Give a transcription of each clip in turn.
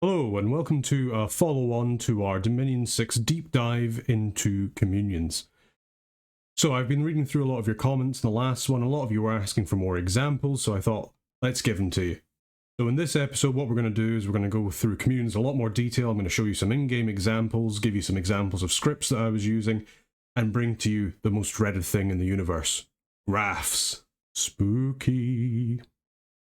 Hello and welcome to a follow-on to our Dominion 6 deep dive into communions. So I've been reading through a lot of your comments in the last one. A lot of you were asking for more examples, so I thought, let's give them to you. So in this episode, what we're going to do is we're going to go through communions in a lot more detail. I'm going to show you some in-game examples, give you some examples of scripts that I was using, and bring to you the most dreaded thing in the universe. Graphs. Spooky.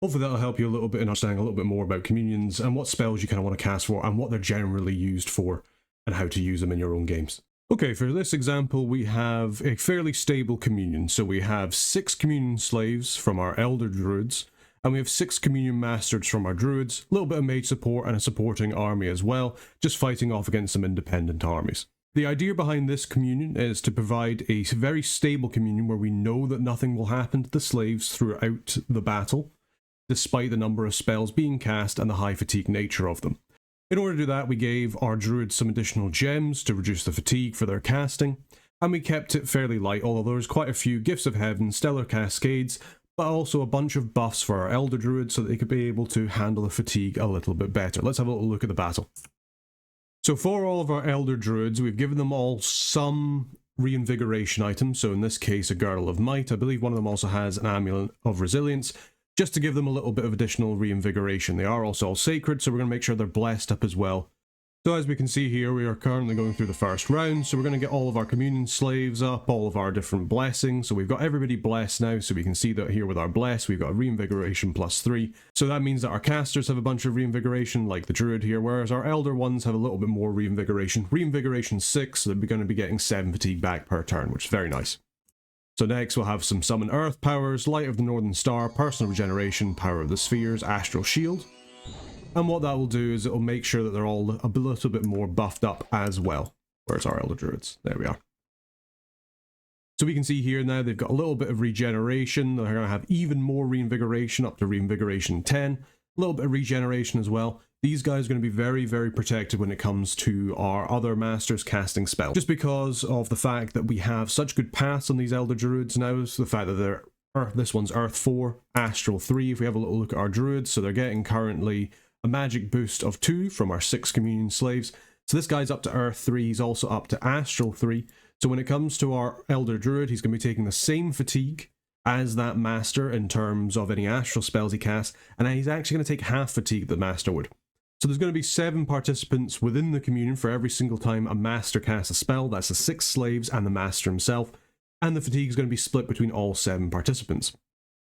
Hopefully that'll help you a little bit in understanding a little bit more about communions and what spells you kind of want to cast for and what they're generally used for and how to use them in your own games. Okay, for this example we have a fairly stable communion. So we have 6 communion slaves from our elder druids and we have 6 communion masters from our druids, a little bit of mage support and a supporting army as well, just fighting off against some independent armies. The idea behind this communion is to provide a very stable communion where we know that nothing will happen to the slaves throughout the battle, despite the number of spells being cast and the high fatigue nature of them. In order to do that, we gave our druids some additional gems to reduce the fatigue for their casting, and we kept it fairly light, although there was quite a few Gifts of Heaven, Stellar Cascades, but also a bunch of buffs for our elder druids so that they could be able to handle the fatigue a little bit better. Let's have a little look at the battle. So for all of our elder druids, we've given them all some reinvigoration items, so in this case a Girdle of Might. I believe one of them also has an Amulet of Resilience, just to give them a little bit of additional reinvigoration. They are also all sacred, so we're going to make sure they're blessed up as well. So as we can see here, we are currently going through the first round, so we're going to get all of our communion slaves up, all of our different blessings. So we've got everybody blessed now, so we can see that here with our bless, we've got a reinvigoration +3. So that means that our casters have a bunch of reinvigoration, like the druid here, whereas our elder ones have a little bit more reinvigoration. Reinvigoration 6, so they're going to be getting 7 fatigue back per turn, which is very nice. So next we'll have some Summon Earth powers, Light of the Northern Star, Personal Regeneration, Power of the Spheres, Astral Shield. And what that will do is it will make sure that they're all a little bit more buffed up as well. Where's our Elder Druids? There we are. So we can see here now they've got a little bit of regeneration. They're going to have even more reinvigoration, up to reinvigoration 10. A little bit of regeneration as well. These guys are going to be very, very protected when it comes to our other masters casting spells. Just because of the fact that we have such good paths on these Elder Druids now, so the fact that they're this one's Earth 4, Astral 3, if we have a little look at our Druids, so they're getting currently a magic boost of 2 from our 6 communion slaves. So this guy's up to Earth 3, he's also up to Astral 3. So when it comes to our Elder Druid, he's going to be taking the same fatigue as that master in terms of any astral spells he casts, and he's actually going to take half fatigue that the master would. So there's going to be 7 participants within the communion for every single time a master casts a spell. That's the 6 slaves and the master himself, and the fatigue is going to be split between all 7 participants.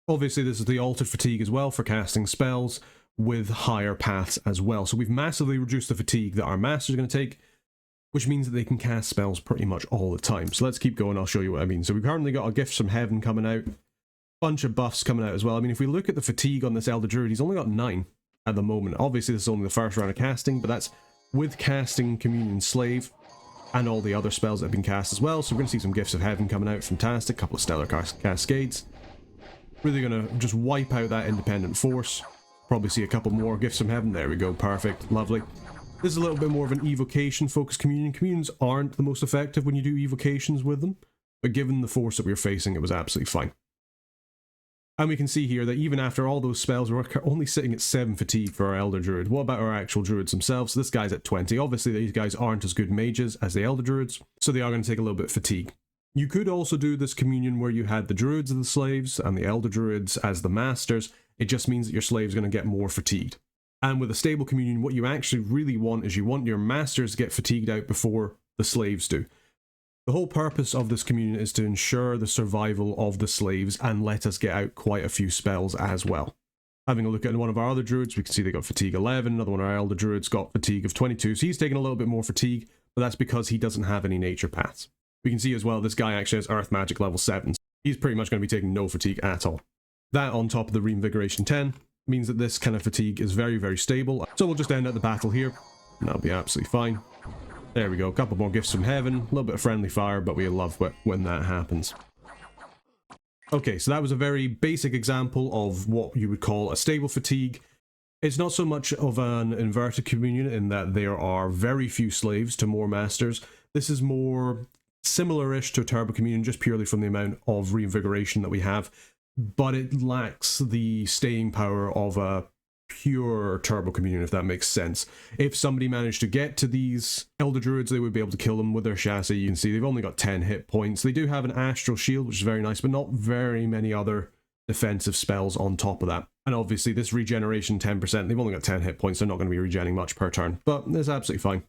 Obviously this is the altered fatigue as well for casting spells with higher paths as well. So we've massively reduced the fatigue that our master is going to take, which means that they can cast spells pretty much all the time. So let's keep going, I'll show you what I mean. So we've currently got a Gifts from Heaven coming out, bunch of buffs coming out as well. I mean, if we look at the fatigue on this Elder Druid, he's only got 9 at the moment. Obviously this is only the first round of casting, but that's with casting Communion Slave and all the other spells that have been cast as well. So we're going to see some Gifts of Heaven coming out, fantastic, a couple of Stellar Cascades. Really going to just wipe out that independent force. Probably see a couple more Gifts from Heaven. There we go, perfect, lovely. This is a little bit more of an evocation focused communion. Communions aren't the most effective when you do evocations with them, but given the force that we were facing, it was absolutely fine. And we can see here that even after all those spells, we're only sitting at 7 fatigue for our Elder Druid. What about our actual Druids themselves? So this guy's at 20. Obviously, these guys aren't as good mages as the Elder Druids, so they are going to take a little bit of fatigue. You could also do this communion where you had the Druids as the slaves and the Elder Druids as the masters. It just means that your slave's going to get more fatigued. And with a stable communion, what you actually really want is you want your masters to get fatigued out before the slaves do. The whole purpose of this communion is to ensure the survival of the slaves and let us get out quite a few spells as well. Having a look at one of our other druids, we can see they got fatigue 11, another one of our elder druids got fatigue of 22, so he's taking a little bit more fatigue, but that's because he doesn't have any nature paths. We can see as well this guy actually has earth magic level 7, so he's pretty much going to be taking no fatigue at all. That on top of the reinvigoration 10 means that this kind of fatigue is very, very stable, so we'll just end at the battle here, and that'll be absolutely fine. There we go, a couple more Gifts from Heaven, a little bit of friendly fire, but we love when that happens. Okay, so that was a very basic example of what you would call a stable fatigue. It's not so much of an inverted communion in that there are very few slaves to more masters. This is more similar-ish to a turbo communion, just purely from the amount of reinvigoration that we have, but it lacks the staying power of a pure turbo communion, if that makes sense. If somebody managed to get to these Elder Druids, they would be able to kill them with their chassis. You can see they've only got 10 hit points. They do have an Astral Shield, which is very nice, but not very many other defensive spells on top of that. And obviously this regeneration 10%, they've only got 10 hit points. They're not going to be regenning much per turn, but it's absolutely fine.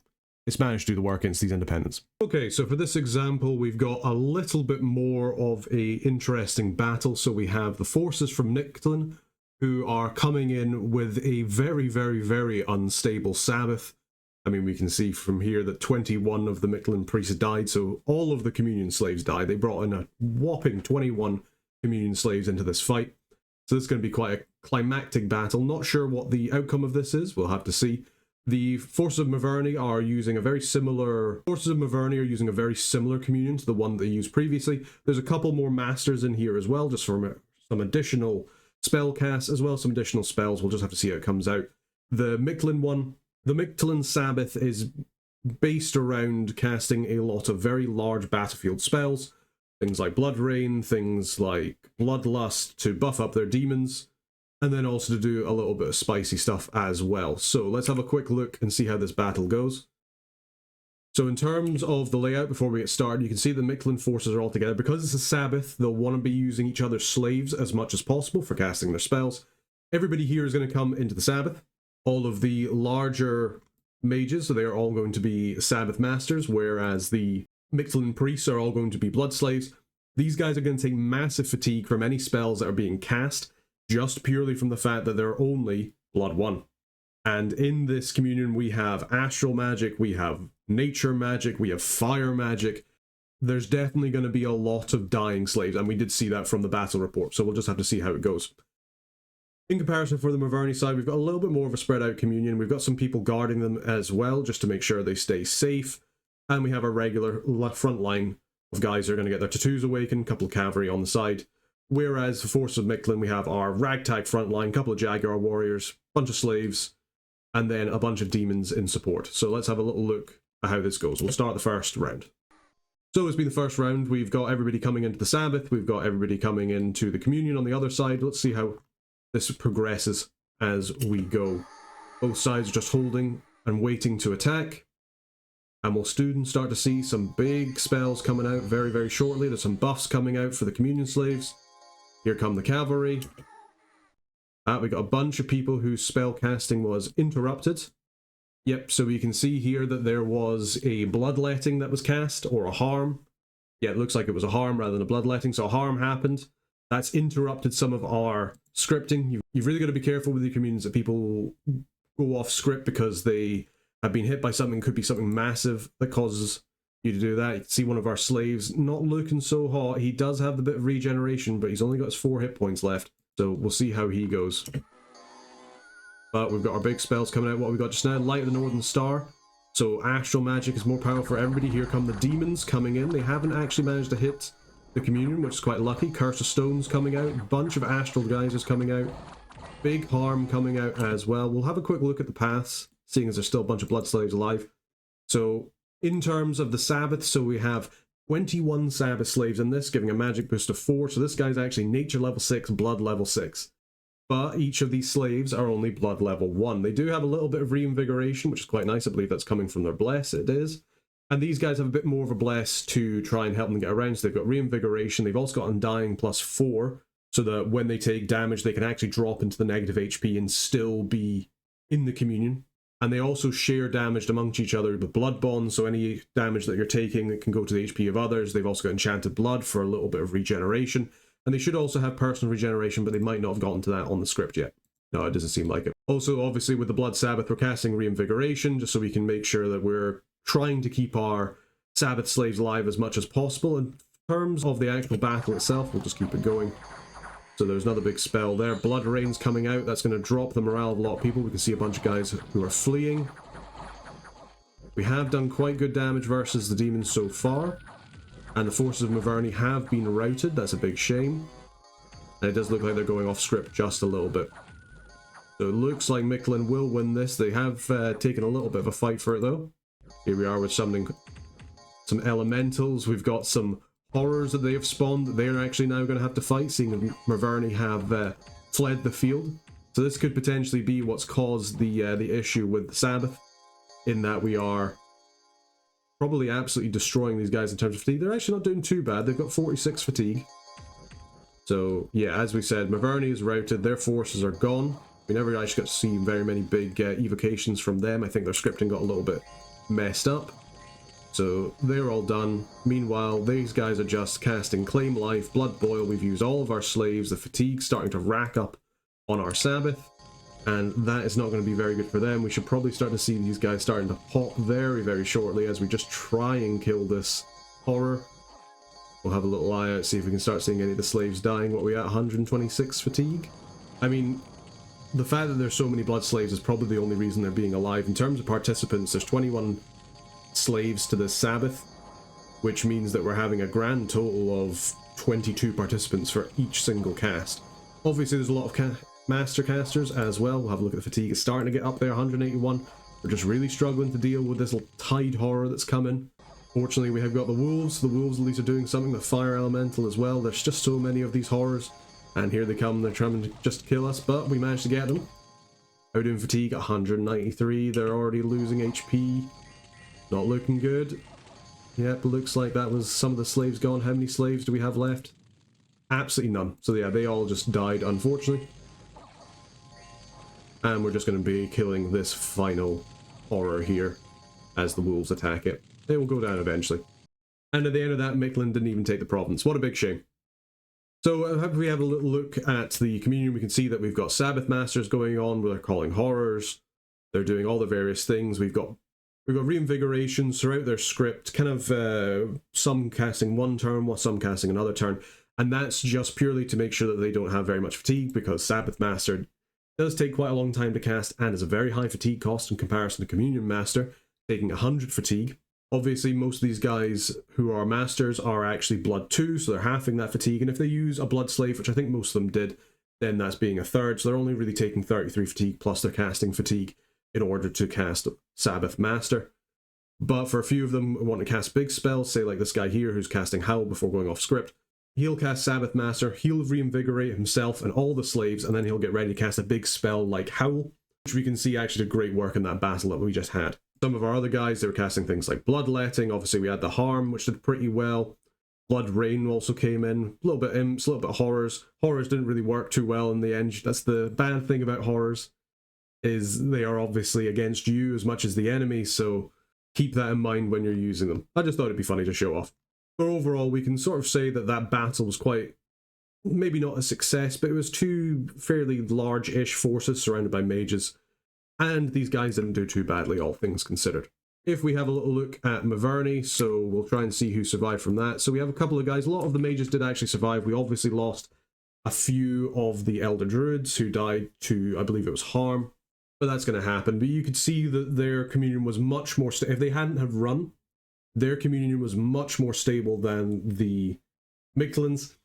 It's managed to do the work against these independents. Okay, so for this example, we've got a little bit more of a interesting battle. So we have the forces from Nictlin, who are coming in with a very, very, very unstable Sabbath. I mean, we can see from here that 21 of the Mictlan priests died, so all of the communion slaves died. They brought in a whopping 21 communion slaves into this fight. So this is going to be quite a climactic battle. Not sure what the outcome of this is. We'll have to see. The forces of Maverni are using a very similar communion to the one they used previously. There's a couple more masters in here as well, just for some additional spell cast as well, some additional spells. We'll just have to see how it comes out. The Mictlan one, the Mictlan Sabbath, is based around casting a lot of very large battlefield spells, things like Blood Rain, things like Bloodlust to buff up their demons, and then also to do a little bit of spicy stuff as well. So let's have a quick look and see how this battle goes. So in terms of the layout, before we get started, you can see the Mictlan forces are all together. Because it's a Sabbath, they'll want to be using each other's slaves as much as possible for casting their spells. Everybody here is going to come into the Sabbath. All of the larger mages, so they are all going to be Sabbath masters, whereas the Mictlan priests are all going to be blood slaves. These guys are going to take massive fatigue from any spells that are being cast, just purely from the fact that they're only Blood 1. And in this communion, we have astral magic, we have nature magic, we have fire magic. There's definitely going to be a lot of dying slaves, and we did see that from the battle report, so we'll just have to see how it goes. In comparison, for the Maverni side, we've got a little bit more of a spread out communion. We've got some people guarding them as well, just to make sure they stay safe. And we have a regular front line of guys who are going to get their tattoos awakened, a couple of cavalry on the side. Whereas the force of Mictlan, we have our ragtag front line, couple of Jaguar warriors, bunch of slaves, and then a bunch of demons in support. So let's have a little look at how this goes. We'll start the first round. So it's been the first round. We've got everybody coming into the Sabbath. We've got everybody coming into the communion on the other side. Let's see how this progresses as we go. Both sides are just holding and waiting to attack. And we'll soon start to see some big spells coming out very, very shortly. There's some buffs coming out for the communion slaves. Here come the cavalry. We got a bunch of people whose spell casting was interrupted. Yep, so we can see here that there was a bloodletting that was cast, or a harm. Yeah, it looks like it was a harm rather than a bloodletting, so a harm happened. That's interrupted some of our scripting. You've really got to be careful with your communions that people go off script because they have been hit by something. Could be something massive that causes you to do that. You can see one of our slaves not looking so hot. He does have the bit of regeneration, but he's only got his 4 hit points left. So we'll see how he goes. But we've got our big spells coming out. What we've got just now, Light of the Northern Star. So astral magic is more powerful for everybody. Here come the demons coming in. They haven't actually managed to hit the communion, which is quite lucky. Curse of Stones coming out. A bunch of astral geysers coming out. Big harm coming out as well. We'll have a quick look at the paths, seeing as there's still a bunch of blood slaves alive. So in terms of the Sabbath, so we have 21 Sabbath slaves in this, giving a magic boost of 4. So this guy's actually nature level 6, blood level 6. But each of these slaves are only blood level 1. They do have a little bit of reinvigoration, which is quite nice. I believe that's coming from their bless. It is. And these guys have a bit more of a bless to try and help them get around. So they've got reinvigoration. They've also got undying plus 4, so that when they take damage, they can actually drop into the negative HP and still be in the communion. And they also share damage amongst each other with blood bonds, so any damage that you're taking that can go to the HP of others. They've also got enchanted blood for a little bit of regeneration. And they should also have personal regeneration, but they might not have gotten to that on the script yet. No, it doesn't seem like it. Also, obviously, with the Blood Sabbath, we're casting reinvigoration, just so we can make sure that we're trying to keep our Sabbath slaves alive as much as possible. In terms of the actual battle itself, we'll just keep it going. So there's another big spell there. Blood Rain's coming out. That's going to drop the morale of a lot of people. We can see a bunch of guys who are fleeing. We have done quite good damage versus the demons so far. And the forces of Maverni have been routed. That's a big shame. And it does look like they're going off script just a little bit. So it looks like Mictlan will win this. They have taken a little bit of a fight for it though. Here we are with some elementals. We've got some horrors that they have spawned that they're actually now going to have to fight, seeing that Maverni have fled the field. So this could potentially be what's caused the issue with the Sabbath, in that we are probably absolutely destroying these guys in terms of fatigue. They're actually not doing too bad. They've got 46 fatigue. So yeah, as we said, Maverny is routed. Their forces are gone. We never actually got to see very many big evocations from them. I think their scripting got a little bit messed up. So they're all done. Meanwhile, these guys are just casting Claim Life, Blood Boil. We've used all of our slaves. The fatigue's starting to rack up on our Sabbath, and that is not going to be very good for them. We should probably start to see these guys starting to pop very, very shortly as we just try and kill this horror. We'll have a little eye out, see if we can start seeing any of the slaves dying. What are we at? 126 fatigue? I mean, the fact that there's so many blood slaves is probably the only reason they're being alive. In terms of participants, there's 21 slaves to this Sabbath, which means that we're having a grand total of 22 participants for each single cast. Obviously, there's a lot of master casters as well. We'll have a look at the fatigue. It's starting to get up there, 181. We're just really struggling to deal with this little tide horror that's coming. Fortunately, we have got the wolves. The wolves at least are doing something. The fire elemental as well. There's just so many of these horrors. And here they come. They're trying to just kill us, but we managed to get them. Out in fatigue, 193. They're already losing HP. Not looking good. Yep, looks like that was some of the slaves gone. How many slaves do we have left? Absolutely none. So yeah, they all just died, unfortunately. And we're just going to be killing this final horror here as the wolves attack it. They will go down eventually. And at the end of that, Mictlan didn't even take the province. What a big shame. So if we have a little look at the communion, we can see that we've got Sabbath Masters going on where they're calling horrors. They're doing all the various things. We've got reinvigorations throughout their script, kind of some casting one turn, some casting another turn. And that's just purely to make sure that they don't have very much fatigue, because Sabbath Master does take quite a long time to cast and is a very high fatigue cost in comparison to Communion Master, taking 100 fatigue. Obviously, most of these guys who are masters are actually blood 2, so they're halving that fatigue. And if they use a blood slave, which I think most of them did, then that's being a third. So they're only really taking 33 fatigue plus their casting fatigue in order to cast Sabbath Master. But for a few of them who want to cast big spells, say like this guy here who's casting Howl before going off script, he'll cast Sabbath Master, he'll reinvigorate himself and all the slaves, and then he'll get ready to cast a big spell like Howl, which we can see actually did great work in that battle that we just had. Some of our other guys, they were casting things like Bloodletting. Obviously, we had the Harm, which did pretty well. Blood Rain also came in. A little bit Imps, a little bit Horrors. Horrors didn't really work too well in the end. That's the bad thing about Horrors, is they are obviously against you as much as the enemy, so keep that in mind when you're using them. I just thought it'd be funny to show off. But overall, we can sort of say that that battle was quite, maybe not a success, but it was two fairly large-ish forces surrounded by mages. And these guys didn't do too badly, all things considered. If we have a little look at Maverny, so we'll try and see who survived from that. So we have a couple of guys. A lot of the mages did actually survive. We obviously lost a few of the Elder Druids who died to, I believe it was Harm. But that's going to happen. But you could see that their communion was much more... if they hadn't have run, their communion was much more stable than the Mictlan's.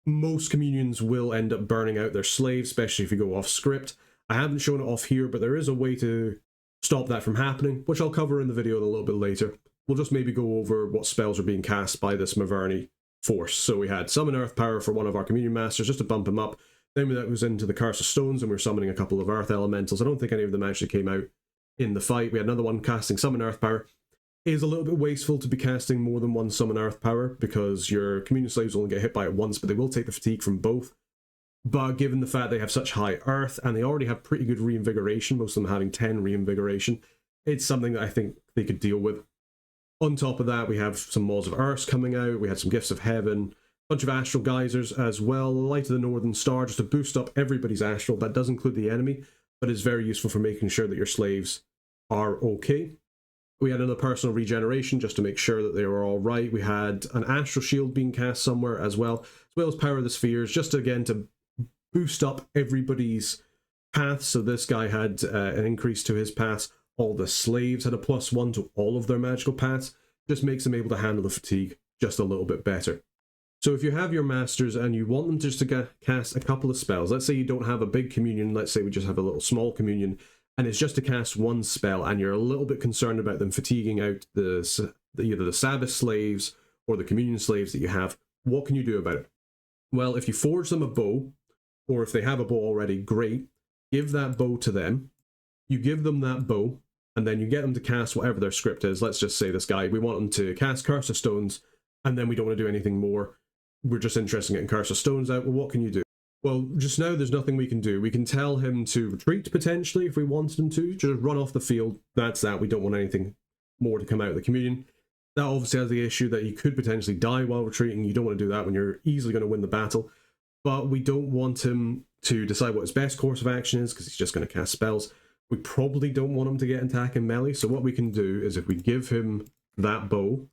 Most communions will end up burning out their slaves, especially if you go off script. I haven't shown it off here, but there is a way to stop that from happening, which I'll cover in the video a little bit later. We'll just maybe go over what spells are being cast by this Maverny force. So we had Summon Earth Power for one of our Communion Masters, just to bump him up. Then that was into the Curse of Stones, and we were summoning a couple of Earth Elementals. I don't think any of them actually came out in the fight. We had another one casting Summon Earth Power. It is a little bit wasteful to be casting more than one Summon Earth Power, because your Communion Slaves only get hit by it once, but they will take the fatigue from both. But given the fact they have such high Earth, and they already have pretty good reinvigoration, most of them having 10 reinvigoration, it's something that I think they could deal with. On top of that, we have some Maws of Earth coming out, we had some Gifts of Heaven, a bunch of Astral Geysers as well, the Light of the Northern Star, just to boost up everybody's Astral. That does include the enemy, but is very useful for making sure that your slaves are okay. We had another personal regeneration just to make sure that they were all right. We had an Astral Shield being cast somewhere as well as Power of the Spheres, just again to boost up everybody's paths. So this guy had an increase to his paths. All the slaves had a +1 to all of their magical paths. Just makes them able to handle the fatigue just a little bit better. So if you have your masters and you want them just to cast a couple of spells, let's say you don't have a big communion, let's say we just have a little small communion, and it's just to cast one spell, and you're a little bit concerned about them fatiguing out either the Sabbath slaves or the communion slaves that you have, what can you do about it? Well, if you forge them a bow, or if they have a bow already, great. give that bow to them, you give them that bow, and then you get them to cast whatever their script is. Let's just say this guy, we want them to cast Curse of Stones, and then we don't want to do anything more. We're just interested in getting Curse of Stones out. Well, what can you do? Well, just now there's nothing we can do. We can tell him to retreat, potentially, if we wanted him to. Just run off the field. That's that. We don't want anything more to come out of the communion. That obviously has the issue that he could potentially die while retreating. You don't want to do that when you're easily going to win the battle. But we don't want him to decide what his best course of action is, because he's just going to cast spells. We probably don't want him to get attack and melee. So what we can do is if we give him that bow,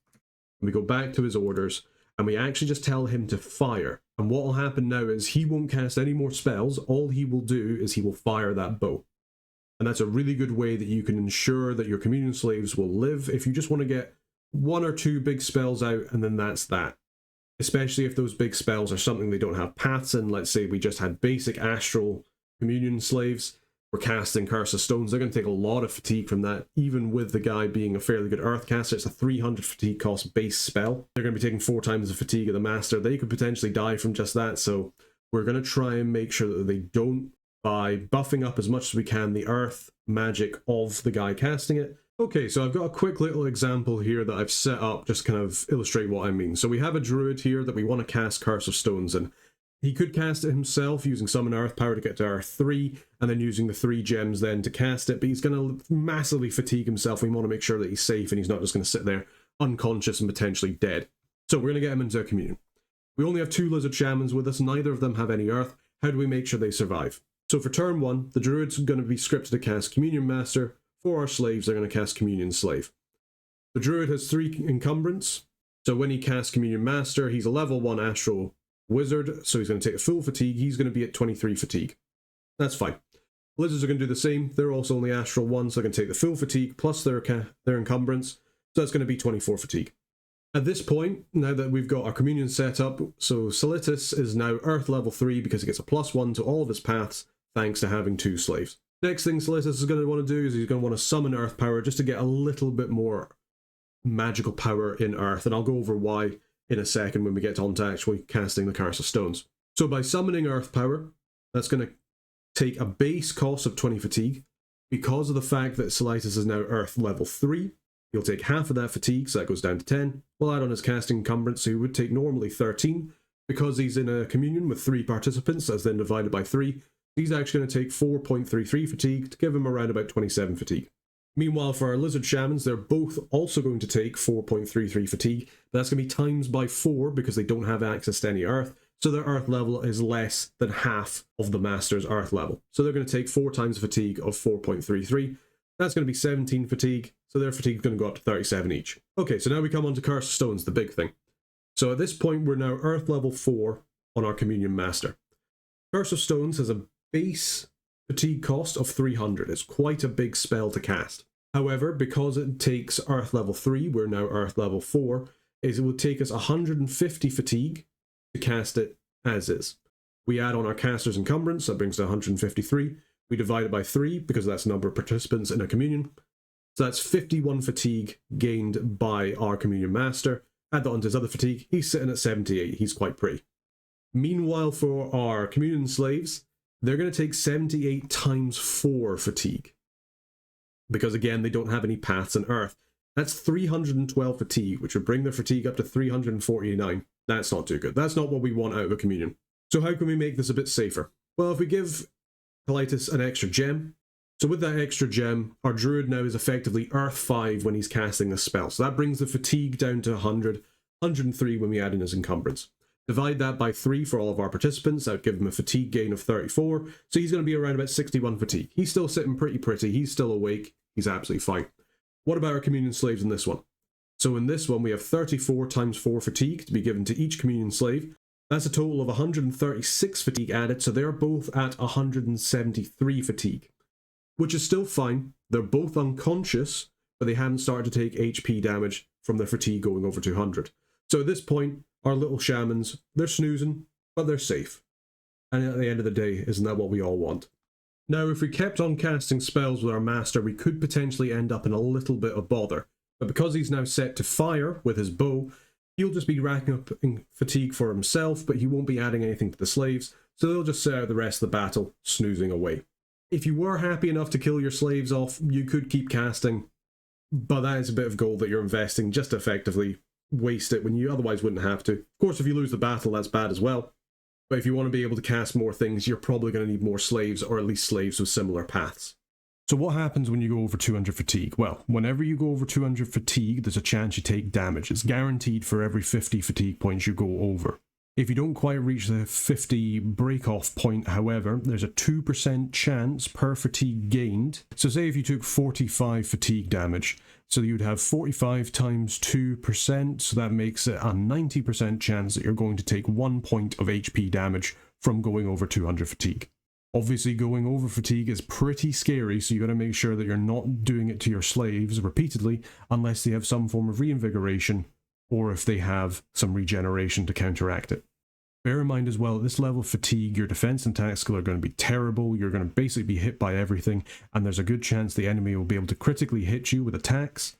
we go back to his orders, and we actually just tell him to fire. And what will happen now is he won't cast any more spells. All he will do is he will fire that bow. And that's a really good way that you can ensure that your communion slaves will live. If you just want to get 1 or 2 big spells out, and then that's that. Especially if those big spells are something they don't have paths in. Let's say we just had basic astral communion slaves. We're casting Curse of Stones. They're going to take a lot of fatigue from that, even with the guy being a fairly good earth caster. It's a 300 fatigue cost base spell. They're going to be taking 4 times the fatigue of the master. They could potentially die from just that, so we're going to try and make sure that they don't, by buffing up as much as we can the earth magic of the guy casting it. Okay, so I've got a quick little example here that I've set up just kind of illustrate what I mean. So we have a druid here that we want to cast Curse of Stones, and he could cast it himself using Summon Earth Power to get to Earth 3, and then using the 3 gems then to cast it, but he's going to massively fatigue himself. We want to make sure that he's safe and he's not just going to sit there unconscious and potentially dead. So we're going to get him into a communion. We only have 2 lizard shamans with us, neither of them have any earth. How do we make sure they survive? So for turn 1, the druid's going to be scripted to cast Communion Master. For our slaves, they're going to cast Communion Slave. The druid has 3 encumbrance, so when he casts Communion Master, he's a level 1 astral wizard, so he's going to take a full fatigue. He's going to be at 23 fatigue. That's fine. Lizards are going to do the same. They're also only astral 1, so they can take the full fatigue plus their encumbrance, so that's going to be 24 fatigue. At this point, now that we've got our communion set up, so Solitus is now Earth level 3 because he gets a +1 to all of his paths thanks to having 2 slaves. Next thing Solitus is going to want to do is he's going to want to summon Earth Power just to get a little bit more magical power in Earth, and I'll go over why in a second when we get on to actually casting the Curse of Stones. So by summoning Earth Power, that's going to take a base cost of 20 fatigue. Because of the fact that Solitus is now Earth level 3, he'll take half of that fatigue, so that goes down to 10. We'll add on his casting encumbrance, so he would take normally 13. Because he's in a communion with 3 participants, that's then divided by 3, he's actually going to take 4.33 fatigue to give him around about 27 fatigue. Meanwhile, for our lizard shamans, they're both also going to take 4.33 fatigue, but that's going to be times by 4 because they don't have access to any earth, so their earth level is less than half of the master's earth level. So they're going to take 4 times fatigue of 4.33. That's going to be 17 fatigue, so their fatigue is going to go up to 37 each. Okay, so now we come on to Curse of Stones, the big thing. So at this point, we're now earth level 4 on our communion master. Curse of Stones has a base fatigue cost of 300. It's quite a big spell to cast. However, because it takes Earth level 3, we're now Earth level 4, it will take us 150 fatigue to cast it as is. We add on our caster's encumbrance, that brings to 153. We divide it by 3 because that's the number of participants in a communion. So that's 51 fatigue gained by our communion master. Add that onto his other fatigue, he's sitting at 78. He's quite pretty. Meanwhile, for our communion slaves, they're going to take 78 times 4 fatigue. Because again, they don't have any paths on Earth. That's 312 fatigue, which would bring their fatigue up to 349. That's not too good. That's not what we want out of a communion. So how can we make this a bit safer? Well, if we give Colitis an extra gem, so with that extra gem, our druid now is effectively Earth 5 when he's casting the spell. So that brings the fatigue down to 100, 103 when we add in his encumbrance. Divide that by 3 for all of our participants, that would give him a fatigue gain of 34, so he's going to be around about 61 fatigue. He's still sitting pretty, he's still awake, he's absolutely fine. What about our communion slaves in this one? So in this one we have 34 times 4 fatigue to be given to each communion slave. That's a total of 136 fatigue added, so they're both at 173 fatigue. Which is still fine, they're both unconscious, but they haven't started to take HP damage from their fatigue going over 200. So at this point, our little shamans, they're snoozing, but they're safe. And at the end of the day, isn't that what we all want? Now, if we kept on casting spells with our master, we could potentially end up in a little bit of bother. But because he's now set to fire with his bow, he'll just be racking up fatigue for himself, but he won't be adding anything to the slaves, so they'll just sit out the rest of the battle, snoozing away. If you were happy enough to kill your slaves off, you could keep casting, but that is a bit of gold that you're investing just to effectively waste it when you otherwise wouldn't have to. Of course, if you lose the battle, that's bad as well. But if you want to be able to cast more things, you're probably going to need more slaves, or at least slaves with similar paths. So what happens when you go over 200 fatigue? Well, whenever you go over 200 fatigue, there's a chance you take damage. It's guaranteed for every 50 fatigue points you go over. If you don't quite reach the 50 break-off point, however, there's a 2% chance per fatigue gained. So say if you took 45 fatigue damage, so you'd have 45 times 2%, so that makes it a 90% chance that you're going to take 1 point of HP damage from going over 200 fatigue. Obviously, going over fatigue is pretty scary, so you got to make sure that you're not doing it to your slaves repeatedly unless they have some form of reinvigoration, or if they have some regeneration to counteract it. Bear in mind as well, at this level of fatigue, your defense and attack skill are going to be terrible, you're going to basically be hit by everything, and there's a good chance the enemy will be able to critically hit you with attacks,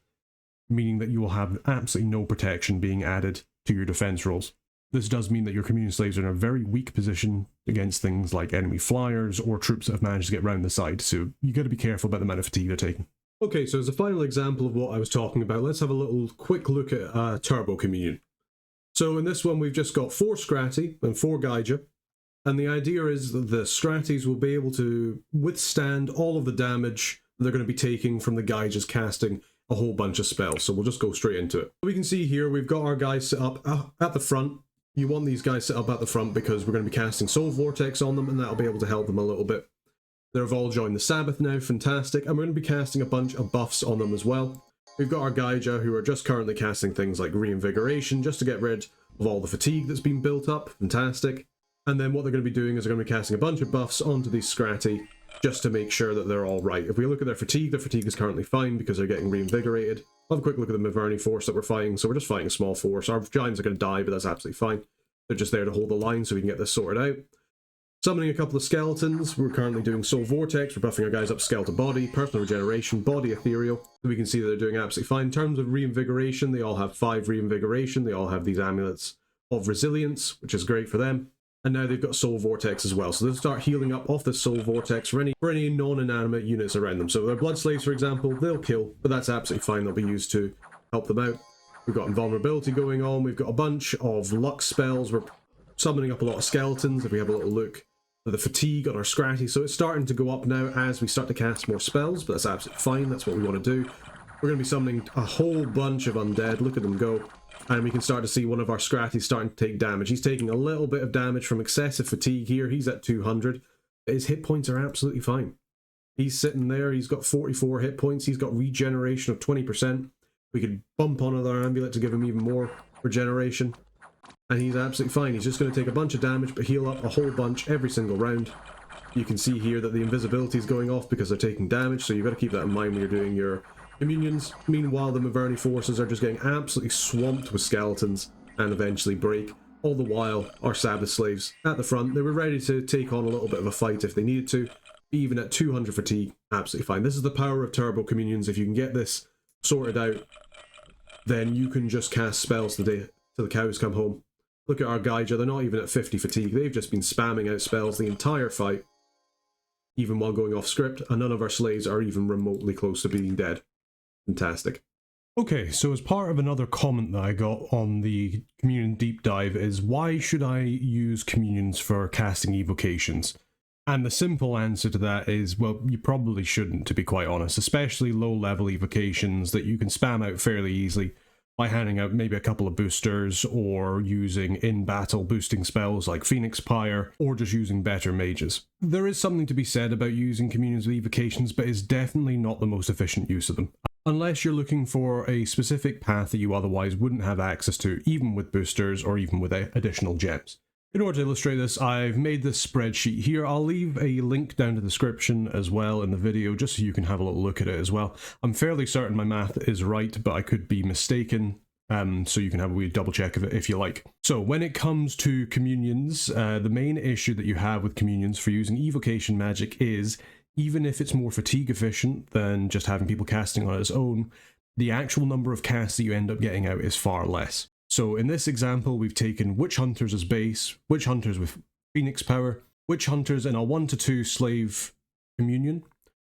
meaning that you will have absolutely no protection being added to your defense rolls. This does mean that your communion slaves are in a very weak position against things like enemy flyers or troops that have managed to get round the side, so you got to be careful about the amount of fatigue they're taking. Okay, so as a final example of what I was talking about, let's have a little quick look at Turbo Communion. So in this one we've just got 4 Scratty and 4 Gaija, and the idea is that the Scratties will be able to withstand all of the damage they're going to be taking from the Gaijas casting a whole bunch of spells, so we'll just go straight into it. We can see here we've got our guys set up at the front. You want these guys set up at the front because we're going to be casting Soul Vortex on them, and that'll be able to help them a little bit. They've all joined the Sabbath now, fantastic, and we're going to be casting a bunch of buffs on them as well. We've got our Gaija, who are just currently casting things like Reinvigoration, just to get rid of all the fatigue that's been built up, fantastic. And then what they're going to be doing is they're going to be casting a bunch of buffs onto these Scratty, just to make sure that they're all right. If we look at their fatigue is currently fine because they're getting reinvigorated. I'll have a quick look at the Maverni force that we're fighting, so we're just fighting a small force. Our giants are going to die, but that's absolutely fine. They're just there to hold the line so we can get this sorted out. Summoning a couple of skeletons. We're currently doing Soul Vortex. We're buffing our guys up Skeletal Body, Personal Regeneration, Body Ethereal. So we can see that they're doing absolutely fine. In terms of Reinvigoration, they all have 5 Reinvigoration. They all have these Amulets of Resilience, which is great for them. And now they've got Soul Vortex as well. So they'll start healing up off the Soul Vortex for any non-inanimate units around them. So their Blood Slaves, for example, they'll kill, but that's absolutely fine. They'll be used to help them out. We've got Invulnerability going on. We've got a bunch of Luck spells. We're summoning up a lot of skeletons, if we have a little look at the fatigue on our Scratty. So it's starting to go up now as we start to cast more spells, but that's absolutely fine. That's what we want to do. We're going to be summoning a whole bunch of undead. Look at them go. And we can start to see one of our Scratties starting to take damage. He's taking a little bit of damage from excessive fatigue here. He's at 200. His hit points are absolutely fine. He's sitting there. He's got 44 hit points. He's got regeneration of 20%. We could bump on another amulet to give him even more regeneration. And he's absolutely fine. He's just going to take a bunch of damage, but heal up a whole bunch every single round. You can see here that the invisibility is going off because they're taking damage, so you've got to keep that in mind when you're doing your communions. Meanwhile, the Maverni forces are just getting absolutely swamped with skeletons and eventually break. All the while, our Sabbath slaves at the front, they were ready to take on a little bit of a fight if they needed to. Even at 200 fatigue, absolutely fine. This is the power of Turbo Communions. If you can get this sorted out, then you can just cast spells till the cows come home. Look at our Gaija, they're not even at 50 fatigue. They've just been spamming out spells the entire fight, even while going off script, and none of our slaves are even remotely close to being dead. Fantastic. Okay, so as part of another comment that I got on the Communion Deep Dive is, why should I use Communions for casting evocations? And the simple answer to that is, well, you probably shouldn't, to be quite honest, especially low-level evocations that you can spam out fairly easily by handing out maybe a couple of boosters, or using in-battle boosting spells like Phoenix Pyre, or just using better mages. There is something to be said about using communions with evocations, but it's definitely not the most efficient use of them. Unless you're looking for a specific path that you otherwise wouldn't have access to, even with boosters or even with additional gems. In order to illustrate this, I've made this spreadsheet here. I'll leave a link down to the description as well in the video, just so you can have a little look at it as well. I'm fairly certain my math is right, but I could be mistaken, so you can have a wee double check of it if you like. So when it comes to communions, the main issue that you have with communions for using evocation magic is, even if it's more fatigue efficient than just having people casting on its own, the actual number of casts that you end up getting out is far less. So in this example, we've taken Witch Hunters as base, Witch Hunters with Phoenix Power, Witch Hunters in a 1 to 2 slave communion,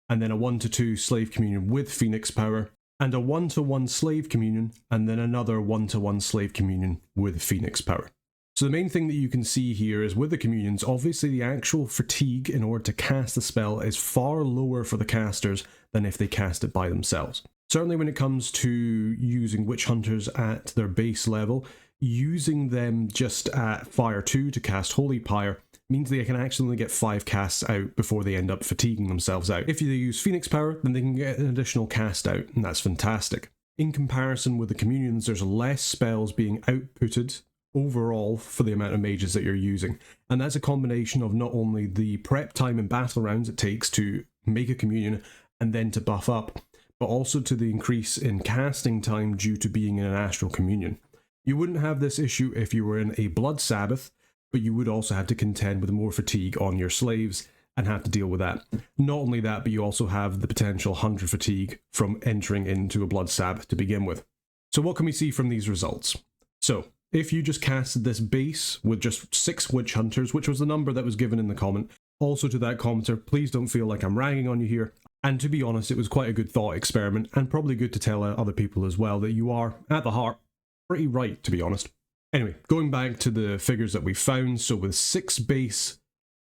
and then a 1-2 slave communion with Phoenix power, and a 1-1 slave communion, and then another 1-1 slave communion with Phoenix power. So the main thing that you can see here is with the communions, obviously the actual fatigue in order to cast the spell is far lower for the casters than if they cast it by themselves. Certainly when it comes to using witch hunters at their base level, using them just at Fire 2 to cast Holy Pyre means they can actually only get 5 casts out before they end up fatiguing themselves out. If they use Phoenix power, then they can get an additional cast out, and that's fantastic. In comparison with the communions, there's less spells being outputted overall for the amount of mages that you're using, and that's a combination of not only the prep time and battle rounds it takes to make a communion and then to buff up, but also to the increase in casting time due to being in an astral communion. You wouldn't have this issue if you were in a blood sabbath, but you would also have to contend with more fatigue on your slaves and have to deal with that. Not only that, but you also have the potential 100 fatigue from entering into a blood sabbath to begin with. So what can we see from these results? So if you just casted this base with just 6 witch hunters, which was the number that was given in the comment, also to that commenter, please don't feel like I'm ragging on you here. And to be honest, it was quite a good thought experiment, and probably good to tell other people as well that you are, at the heart, pretty right, to be honest. Anyway, going back to the figures that we found, so with 6 base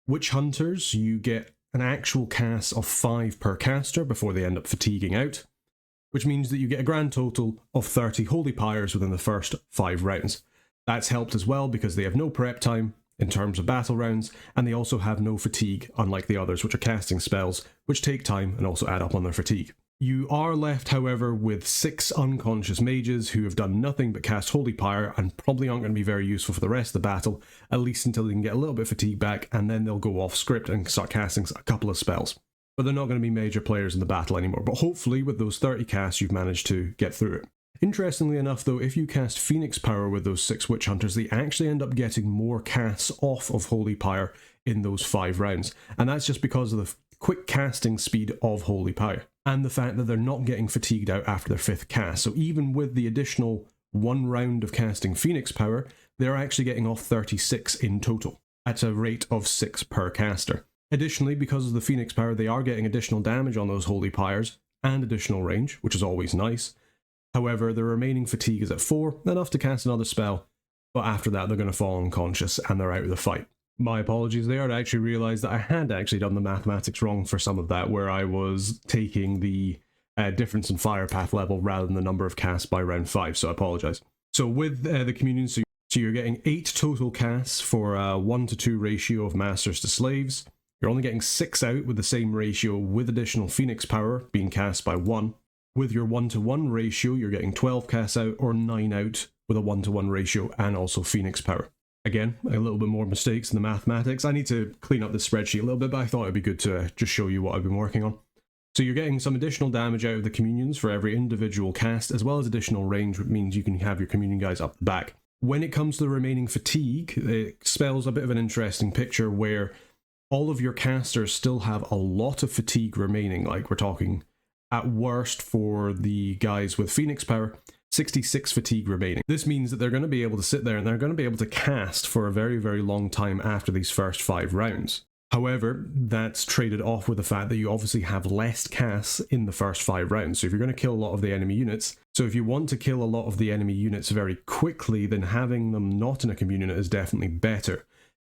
witch hunters, you get an actual cast of 5 per caster before they end up fatiguing out, which means that you get a grand total of 30 Holy Pyres within the first 5 rounds. That's helped as well because they have no prep time in terms of battle rounds, and they also have no fatigue, unlike the others, which are casting spells, which take time and also add up on their fatigue. You are left, however, with 6 unconscious mages who have done nothing but cast Holy Pyre and probably aren't going to be very useful for the rest of the battle, at least until they can get a little bit of fatigue back, and then they'll go off script and start casting a couple of spells. But they're not going to be major players in the battle anymore, but hopefully with those 30 casts you've managed to get through it. Interestingly enough though, if you cast Phoenix power with those 6 witch hunters, they actually end up getting more casts off of Holy Pyre in those 5 rounds, and that's just because of the quick casting speed of Holy Pyre, and the fact that they're not getting fatigued out after their 5th cast. So even with the additional 1 round of casting Phoenix power, they're actually getting off 36 in total, at a rate of 6 per caster. Additionally, because of the Phoenix power, they are getting additional damage on those Holy Pyres, and additional range, which is always nice. However, the remaining fatigue is at 4, enough to cast another spell, but after that they're going to fall unconscious and they're out of the fight. My apologies there, I actually realised that I had actually done the mathematics wrong for some of that, where I was taking the difference in fire path level rather than the number of casts by round 5, so I apologise. So with the communion, so you're getting 8 total casts for a 1-2 ratio of masters to slaves. You're only getting 6 out with the same ratio with additional Phoenix power being cast by 1. With your 1-1 ratio, you're getting 12 casts out or 9 out with a 1-1 ratio and also Phoenix power. Again, a little bit more mistakes in the mathematics. I need to clean up this spreadsheet a little bit, but I thought it'd be good to just show you what I've been working on. So you're getting some additional damage out of the communions for every individual cast, as well as additional range, which means you can have your communion guys up the back. When it comes to the remaining fatigue, it spells a bit of an interesting picture where all of your casters still have a lot of fatigue remaining, like we're talking at worst for the guys with Phoenix power, 66 fatigue remaining. This means that they're going to be able to sit there and they're going to be able to cast for a very, very long time after these first 5 rounds. However, that's traded off with the fact that you obviously have less casts in the first 5 rounds. So if you're going to kill a lot of the enemy units, so if you want to kill a lot of the enemy units very quickly, then having them not in a communion is definitely better.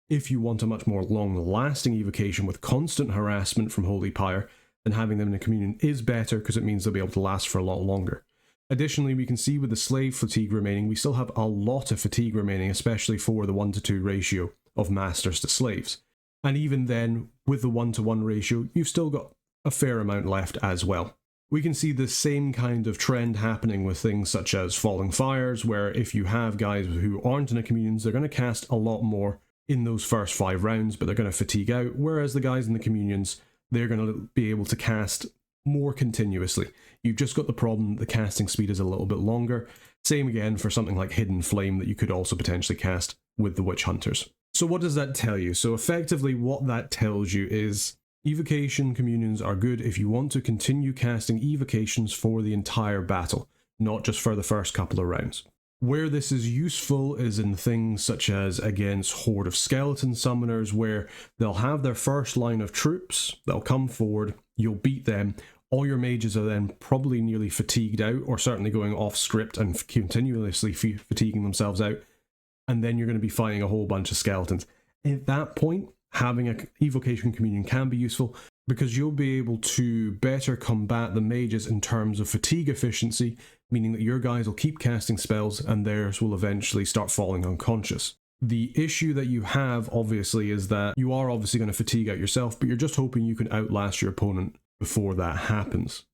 If you want a much more long-lasting evocation with constant harassment from Holy Pyre, then having them in a communion is better because it means they'll be able to last for a lot longer. Additionally, we can see with the slave fatigue remaining, we still have a lot of fatigue remaining, especially for the 1-2 ratio of masters to slaves. And even then, with the 1-1 ratio, you've still got a fair amount left as well. We can see the same kind of trend happening with things such as Falling Fires, where if you have guys who aren't in a communions, they're going to cast a lot more in those first 5 rounds, but they're going to fatigue out, whereas the guys in the communions, they're going to be able to cast more continuously. You've just got the problem that the casting speed is a little bit longer. Same again for something like Hidden Flame that you could also potentially cast with the Witch Hunters. So what does that tell you? So effectively what that tells you is Evocation communions are good if you want to continue casting evocations for the entire battle, not just for the first couple of rounds. Where this is useful is in things such as against Horde of Skeleton Summoners, where they'll have their first line of troops, they'll come forward, you'll beat them, all your mages are then probably nearly fatigued out, or certainly going off script and continuously fatiguing themselves out, and then you're going to be fighting a whole bunch of skeletons. At that point, having an Evocation Communion can be useful, because you'll be able to better combat the mages in terms of fatigue efficiency, meaning that your guys will keep casting spells and theirs will eventually start falling unconscious. The issue that you have, obviously, is that you are obviously going to fatigue out yourself, but you're just hoping you can outlast your opponent before that happens.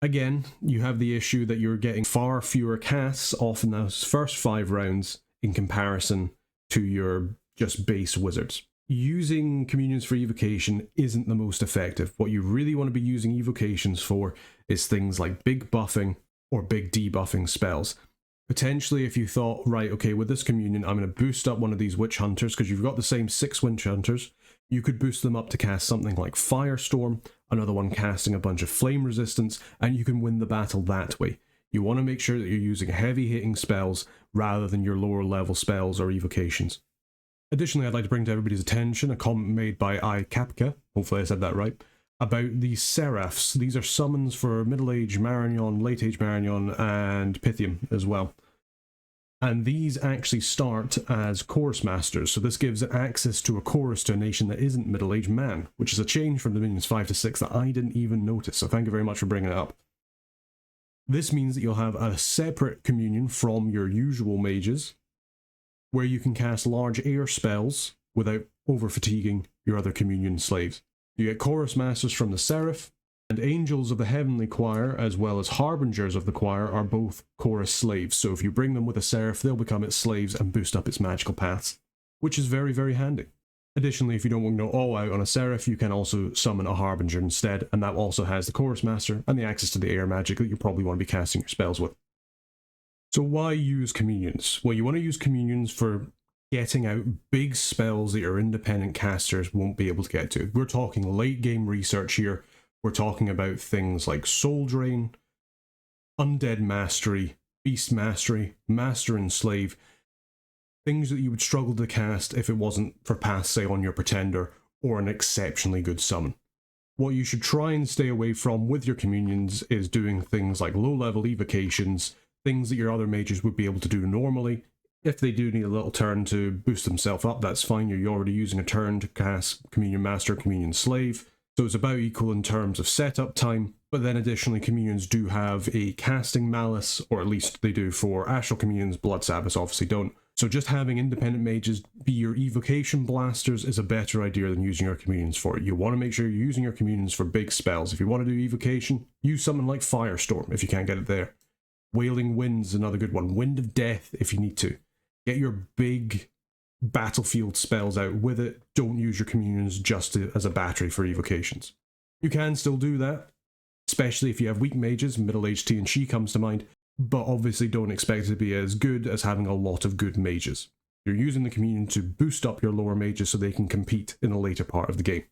Again, you have the issue that you're getting far fewer casts off in those first 5 rounds in comparison to your just base wizards. Using communions for evocation isn't the most effective. What you really want to be using evocations for is things like big buffing or big debuffing spells. Potentially, if you thought, right, okay, with this communion, I'm going to boost up one of these witch hunters, because you've got the same 6 witch hunters, you could boost them up to cast something like Firestorm, another one casting a bunch of flame resistance, and you can win the battle that way. You want to make sure that you're using heavy hitting spells rather than your lower level spells or evocations. Additionally, I'd like to bring to everybody's attention a comment made by iCapka, hopefully I said that right, about the Seraphs. These are summons for Middle-Age Marignon, Late-Age Marignon, and Pythium as well. And these actually start as Chorus Masters, so this gives access to a chorus to a nation that isn't Middle-Aged Man, which is a change from Dominions 5 to 6 that I didn't even notice, so thank you very much for bringing it up. This means that you'll have a separate communion from your usual mages, where you can cast large air spells without over-fatiguing your other communion slaves. You get Chorus Masters from the Seraph, and Angels of the Heavenly Choir, as well as Harbingers of the Choir, are both chorus slaves, so if you bring them with a Seraph, they'll become its slaves and boost up its magical paths, which is very, very handy. Additionally, if you don't want to go all out on a Seraph, you can also summon a Harbinger instead, and that also has the Chorus Master and the access to the air magic that you probably want to be casting your spells with. So why use communions? Well, you want to use communions for getting out big spells that your independent casters won't be able to get to. We're talking late game research here. We're talking about things like Soul Drain, Undead Mastery, Beast Mastery, Master and Slave. Things that you would struggle to cast if it wasn't for pass, say, on your Pretender or an exceptionally good summon. What you should try and stay away from with your communions is doing things like low-level evocations, things that your other mages would be able to do normally. If they do need a little turn to boost themselves up, that's fine. You're already using a turn to cast Communion Master, Communion Slave. So it's about equal in terms of setup time, but then additionally communions do have a casting malice, or at least they do for Astral Communions. Blood Sabbaths obviously don't. So just having independent mages be your evocation blasters is a better idea than using your communions for it. You want to make sure you're using your communions for big spells. If you want to do evocation, use something like Firestorm if you can't get it there. Wailing Wind's another good one. Wind of Death if you need to. Get your big battlefield spells out with it. Don't use your communions just as a battery for evocations. You can still do that, especially if you have weak mages. Middle-aged T and She comes to mind, but obviously don't expect it to be as good as having a lot of good mages. You're using the communion to boost up your lower mages so they can compete in a later part of the game.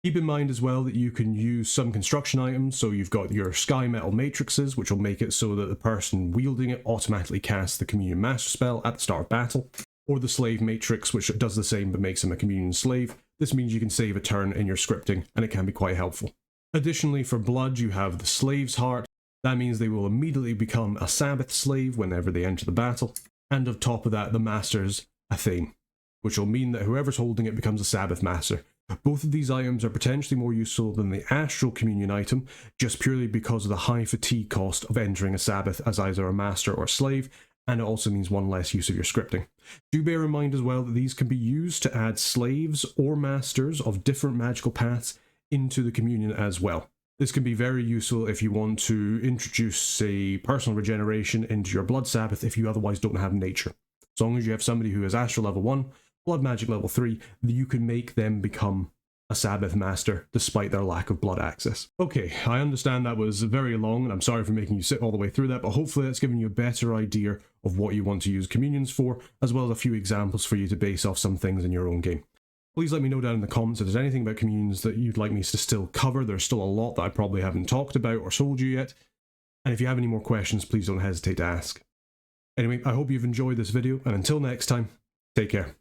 Keep in mind as well that you can use some construction items, so you've got your Sky Metal Matrices, which will make it so that the person wielding it automatically casts the Communion Master spell at the start of battle, or the Slave Matrix, which does the same but makes him a Communion Slave. This means you can save a turn in your scripting, and it can be quite helpful. Additionally, for Blood, you have the Slave's Heart. That means they will immediately become a Sabbath slave whenever they enter the battle, and on top of that, the Master's Athame, which will mean that whoever's holding it becomes a Sabbath Master. Both of these items are potentially more useful than the Astral Communion item, just purely because of the high fatigue cost of entering a Sabbath as either a Master or a Slave, and it also means one less use of your scripting. Do bear in mind as well that these can be used to add slaves or masters of different magical paths into the communion as well. This can be very useful if you want to introduce, say, personal regeneration into your Blood Sabbath if you otherwise don't have nature. As long as you have somebody who is Astral level 1, Blood Magic level 3, you can make them become a Sabbath Master despite their lack of blood access. Okay, I understand that was very long, and I'm sorry for making you sit all the way through that, but hopefully that's given you a better idea of what you want to use communions for, as well as a few examples for you to base off some things in your own game. Please let me know down in the comments if there's anything about communions that you'd like me to still cover. There's still a lot that I probably haven't talked about or told you yet, and if you have any more questions, please don't hesitate to ask. Anyway, I hope you've enjoyed this video, and until next time, take care.